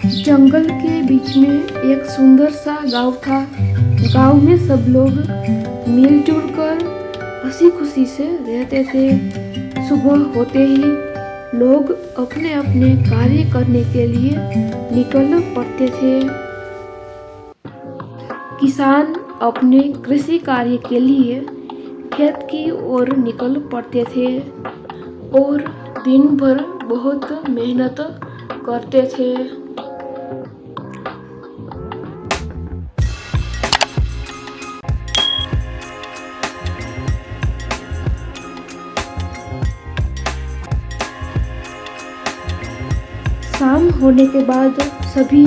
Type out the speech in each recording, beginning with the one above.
जंगल के बीच में एक सुंदर सा गांव था। गांव में सब लोग मिलजुल कर हंसी खुशी से रहते थे। सुबह होते ही लोग अपने अपने कार्य करने के लिए निकल पड़ते थे। किसान अपने कृषि कार्य के लिए खेत की ओर निकल पड़ते थे और दिन भर बहुत मेहनत करते थे। शाम होने के बाद सभी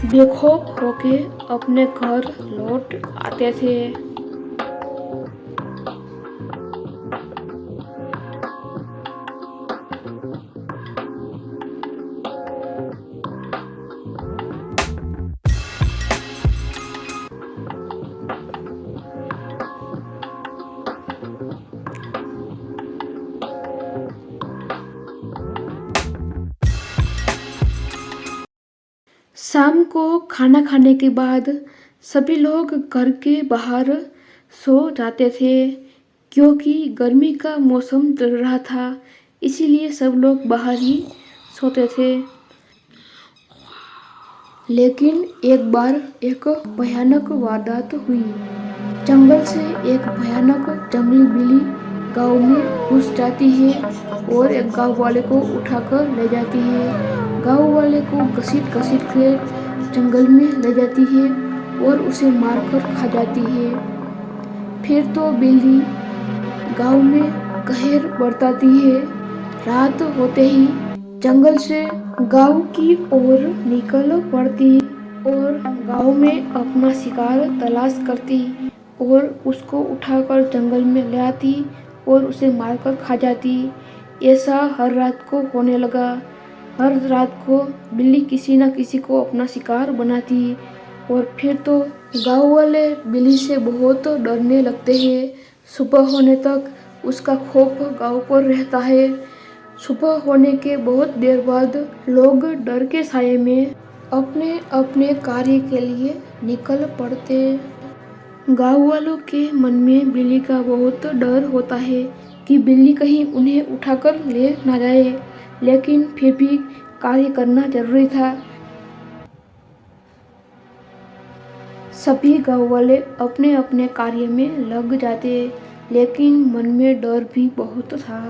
बेखौफ होके अपने घर लौट आते थे। शाम को खाना खाने के बाद सभी लोग घर के बाहर सो जाते थे। क्योंकि गर्मी का मौसम चल रहा था, इसीलिए सब लोग बाहर ही सोते थे। लेकिन एक बार एक भयानक वारदात हुई। जंगल से एक भयानक जंगली बिल्ली गांव में घुस जाती है और एक गांव वाले को उठाकर ले जाती है। गांव वाले को घसीट घसीट के जंगल में ले जाती है और उसे मारकर खा जाती है। फिर तो बिल्ली गांव में कहर बरताती है। रात होते ही जंगल से गांव की ओर निकल पड़ती और गांव में अपना शिकार तलाश करती और उसको उठाकर जंगल में ले आती और उसे मारकर खा जाती। ऐसा हर रात को होने लगा। हर रात को बिल्ली किसी न किसी को अपना शिकार बनाती और फिर तो गांव वाले बिल्ली से बहुत डरने लगते हैं। सुबह होने तक उसका खौफ गांव पर रहता है। सुबह होने के बहुत देर बाद लोग डर के साये में अपने अपने कार्य के लिए निकल पड़ते। गांव वालों के मन में बिल्ली का बहुत डर होता है कि बिल्ली कहीं उन्हें उठाकर ले ना जाए, लेकिन फिर भी कार्य करना जरूरी था। सभी गांव वाले अपने अपने कार्य में लग जाते, लेकिन मन में डर भी बहुत था।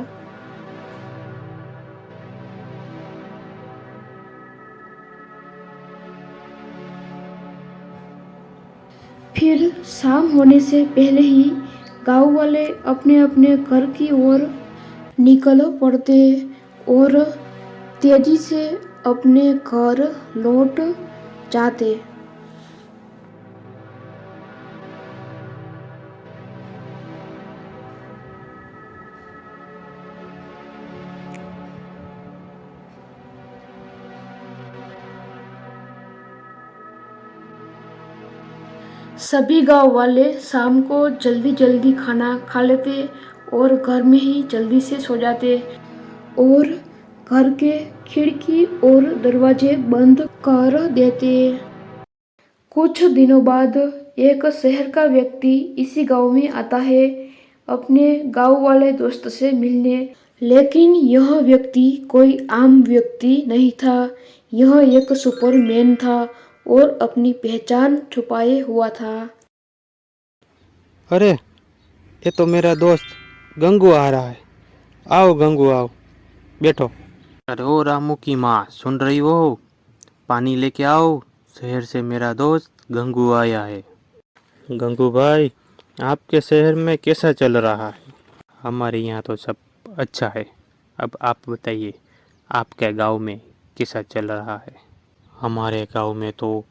फिर शाम होने से पहले ही गांव वाले अपने अपने घर की ओर निकल पड़ते और तेजी से अपने घर लौट जाते। सभी गांव वाले शाम को जल्दी जल्दी खाना खा लेते और घर में ही जल्दी से सो जाते और घर के खिड़की और दरवाजे बंद कर देते। कुछ दिनों बाद एक शहर का व्यक्ति इसी गांव में आता है अपने गांव वाले दोस्त से मिलने। लेकिन यह व्यक्ति कोई आम व्यक्ति नहीं था। यह एक सुपरमैन था और अपनी पहचान छुपाए हुआ था। अरे, ये तो मेरा दोस्त गंगू आ रहा है। आओ गंगू आओ, बैठो। अरे ओ रामू की माँ, सुन रही हो? पानी लेके आओ, शहर से मेरा दोस्त गंगू आया है। गंगू भाई, आपके शहर में कैसा चल रहा है? हमारे यहाँ तो सब अच्छा है। अब आप बताइए, आपके गांव में कैसा चल रहा है? हमारे गांव में तो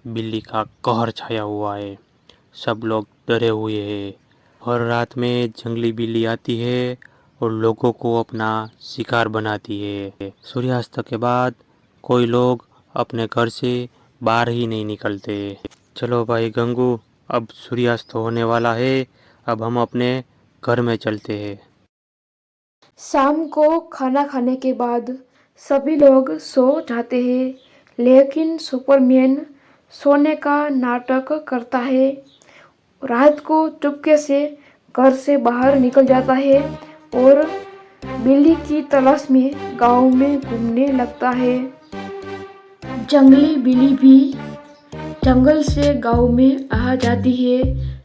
बिल्ली का कहर छाया हुआ है। सब लोग डरे हुए हैं। हर रात में जंगली बिल्ली आती है और लोगों को अपना शिकार बनाती है। सूर्यास्त के बाद कोई लोग अपने घर से बाहर ही नहीं निकलते। चलो भाई गंगू, अब सूर्यास्त होने वाला है। अब हम अपने घर में चलते हैं। शाम को खाना खाने के बाद सभी लोग सो जाते हैं, लेकिन सुपरमैन सोने का नाटक करता है। रात को चुपके से घर से बाहर निकल जाता है और बिल्ली की तलाश में गांव में घूमने लगता है। जंगली बिल्ली भी जंगल से गांव में आ जाती है।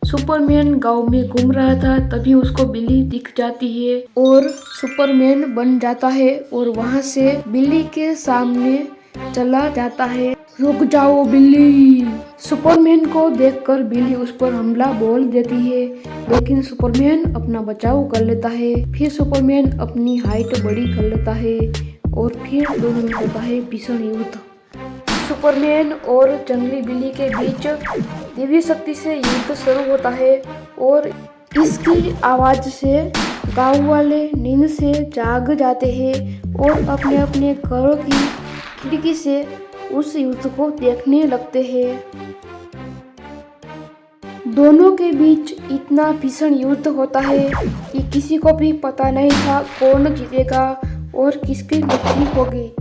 सुपरमैन गांव में घूम रहा था, तभी उसको बिल्ली दिख जाती है और सुपरमैन बन जाता है और वहां से बिल्ली के सामने चला जाता है। रुक जाओ बिल्ली! सुपरमैन को देखकर बिल्ली उस पर हमला बोल देती है, लेकिन सुपरमैन अपना बचाव कर लेता है। फिर सुपरमैन अपनी हाइट बड़ी कर लेता है और फिर दोनों में होता है भीषण युद्ध। सुपरमैन और जंगली बिल्ली के बीच दिव्य शक्ति से युद्ध शुरू होता है और इसकी आवाज से गांव वाले नींद से जाग जाते हैं और अपने अपने घरों की खिड़की से उस युद्ध को देखने लगते हैं। दोनों के बीच इतना भीषण युद्ध होता है कि किसी को भी पता नहीं था कौन जीतेगा और किसकी मृत्यु होगी।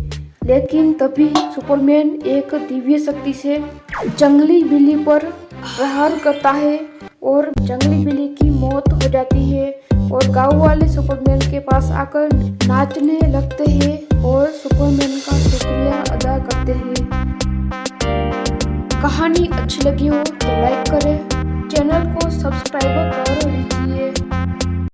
लेकिन तभी सुपरमैन एक दिव्य शक्ति से जंगली बिल्ली पर प्रहार करता है और जंगली बिल्ली की मौत हो जाती है और गांव वाले सुपरमैन के पास आकर नाचने लगते हैं और सुपरमैन का शुक्रिया अदा करते हैं। कहानी अच्छी लगी हो तो लाइक करें, चैनल को सब्सक्राइब कर लीजिए।